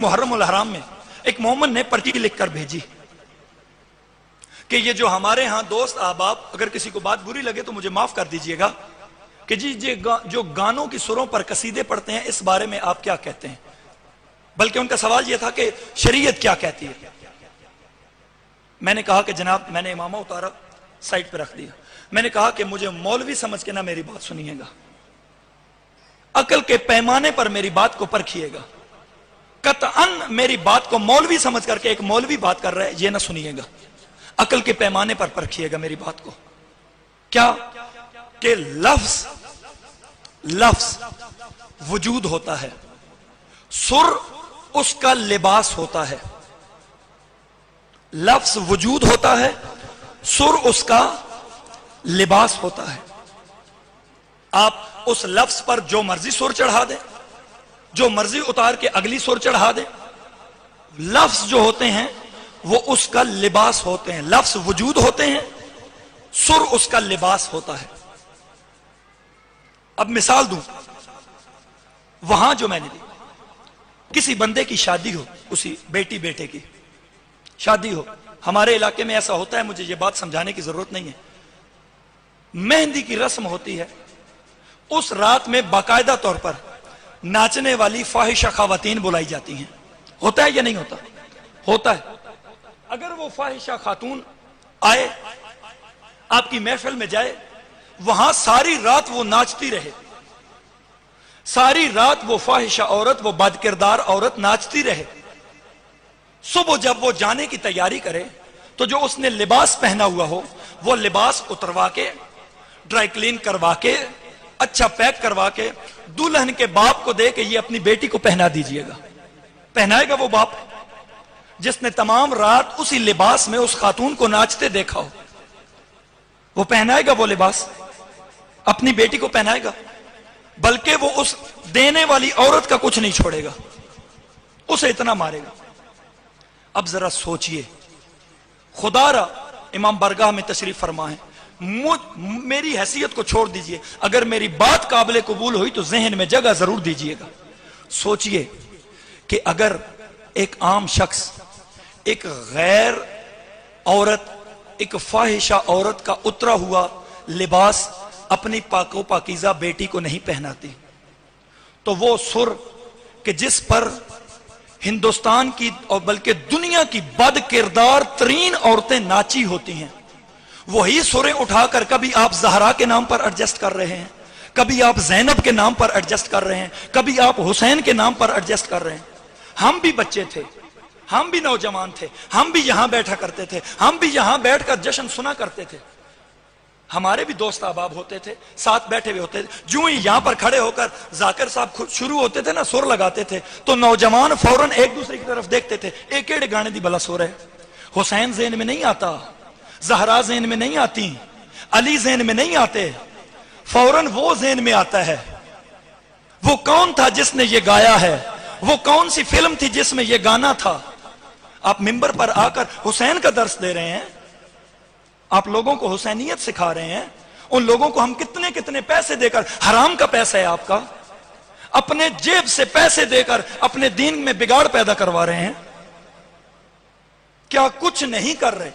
محرم الحرام میں ایک مومن نے پرچی لکھ کر بھیجی کہ یہ جو ہمارے ہاں دوست احباب، اگر کسی کو بات بری لگے تو مجھے معاف کر دیجئے گا، کہ جی جو گانوں کی سروں پر قصیدے پڑھتے ہیں اس بارے میں آپ کیا کہتے ہیں؟ بلکہ ان کا سوال یہ تھا کہ شریعت کیا کہتی ہے؟ میں نے کہا کہ جناب، میں نے امامہ اتارا، سائٹ پہ رکھ دیا، میں نے کہا کہ مجھے مولوی سمجھ کے نہ میری بات سنیے گا، عقل کے پیمانے پر میری بات کو پرکھیے گا، قطعاً میری بات کو مولوی سمجھ کر کے ایک مولوی بات کر رہا ہے یہ نہ سنیے گا، عقل کے پیمانے پر پرکھیے گا میری بات کو۔ کیا کہ لفظ وجود ہوتا ہے، سر اس کا لباس ہوتا ہے، لفظ وجود ہوتا ہے، سر اس کا لباس ہوتا ہے۔ آپ اس لفظ پر جو مرضی سر چڑھا دیں، جو مرضی اتار کے اگلی سر چڑھا دیں، لفظ جو ہوتے ہیں وہ اس کا لباس ہوتے ہیں، لفظ وجود ہوتے ہیں، سر اس کا لباس ہوتا ہے۔ اب مثال دوں، وہاں جو میں نے دی، کسی بندے کی شادی ہو، اسی بیٹی بیٹے کی شادی ہو، ہمارے علاقے میں ایسا ہوتا ہے، مجھے یہ بات سمجھانے کی ضرورت نہیں ہے، مہندی کی رسم ہوتی ہے، اس رات میں باقاعدہ طور پر ناچنے والی فاحشہ خواتین بلائی جاتی ہیں، ہوتا ہے یا نہیں ہوتا؟ ہوتا ہے۔ اگر وہ فاحشہ خاتون آئے، آپ کی محفل میں جائے، وہاں ساری رات وہ ناچتی رہے، ساری رات وہ فاحشہ عورت، وہ بد کردار عورت ناچتی رہے، صبح جب وہ جانے کی تیاری کرے تو جو اس نے لباس پہنا ہوا ہو وہ لباس اتروا کے، ڈرائی کلین کروا کے، اچھا پیک کروا کے دلہن کے باپ کو دے کہ یہ اپنی بیٹی کو پہنا دیجئے گا۔ پہنائے گا وہ باپ جس نے تمام رات اسی لباس میں اس خاتون کو ناچتے دیکھا ہو، وہ پہنائے گا وہ لباس، اپنی بیٹی کو پہنائے گا، بلکہ وہ اس دینے والی عورت کا کچھ نہیں چھوڑے گا، اسے اتنا مارے گا۔ اب ذرا سوچئے، خدا را امام برگاہ میں تشریف فرما ہے، میری حیثیت کو چھوڑ دیجئے، اگر میری بات قابل قبول ہوئی تو ذہن میں جگہ ضرور دیجئے گا۔ سوچئے کہ اگر ایک عام شخص ایک غیر عورت، ایک فاحشہ عورت کا اترا ہوا لباس اپنی پاک و پاکیزہ بیٹی کو نہیں پہناتی، تو وہ سر کہ جس پر ہندوستان کی اور بلکہ دنیا کی بد کردار ترین عورتیں ناچی ہوتی ہیں، وہی سریں اٹھا کر کبھی آپ زہرا کے نام پر ایڈجسٹ کر رہے ہیں، کبھی آپ زینب کے نام پر ایڈجسٹ کر رہے ہیں، کبھی آپ حسین کے نام پر ایڈجسٹ کر رہے ہیں۔ ہم بھی بچے تھے، ہم بھی نوجوان تھے، ہم بھی یہاں بیٹھا کرتے تھے، ہم بھی یہاں بیٹھ کر جشن سنا کرتے تھے، ہمارے بھی دوست احباب ہوتے تھے، ساتھ بیٹھے ہوئے ہوتے تھے، جو ہی یہاں پر کھڑے ہو کر ذاکر صاحب شروع ہوتے تھے نا، سر لگاتے تھے تو نوجوان فوراً ایک دوسرے کی طرف دیکھتے تھے، ایک ایڑے گانے دی بلا سو رہے، حسین ذہن میں نہیں آتا، زہرا ذہن میں نہیں آتی، علی ذہن میں نہیں آتے، فوراً وہ ذہن میں آتا ہے، وہ کون تھا جس نے یہ گایا ہے، وہ کون سی فلم تھی جس میں یہ گانا تھا۔ آپ ممبر پر آ کر حسین کا درس دے رہے ہیں، آپ لوگوں کو حسینیت سکھا رہے ہیں، ان لوگوں کو ہم کتنے کتنے پیسے دے کر، حرام کا پیسہ ہے آپ کا، اپنے جیب سے پیسے دے کر اپنے دین میں بگاڑ پیدا کروا رہے ہیں، کیا کچھ نہیں کر رہے؟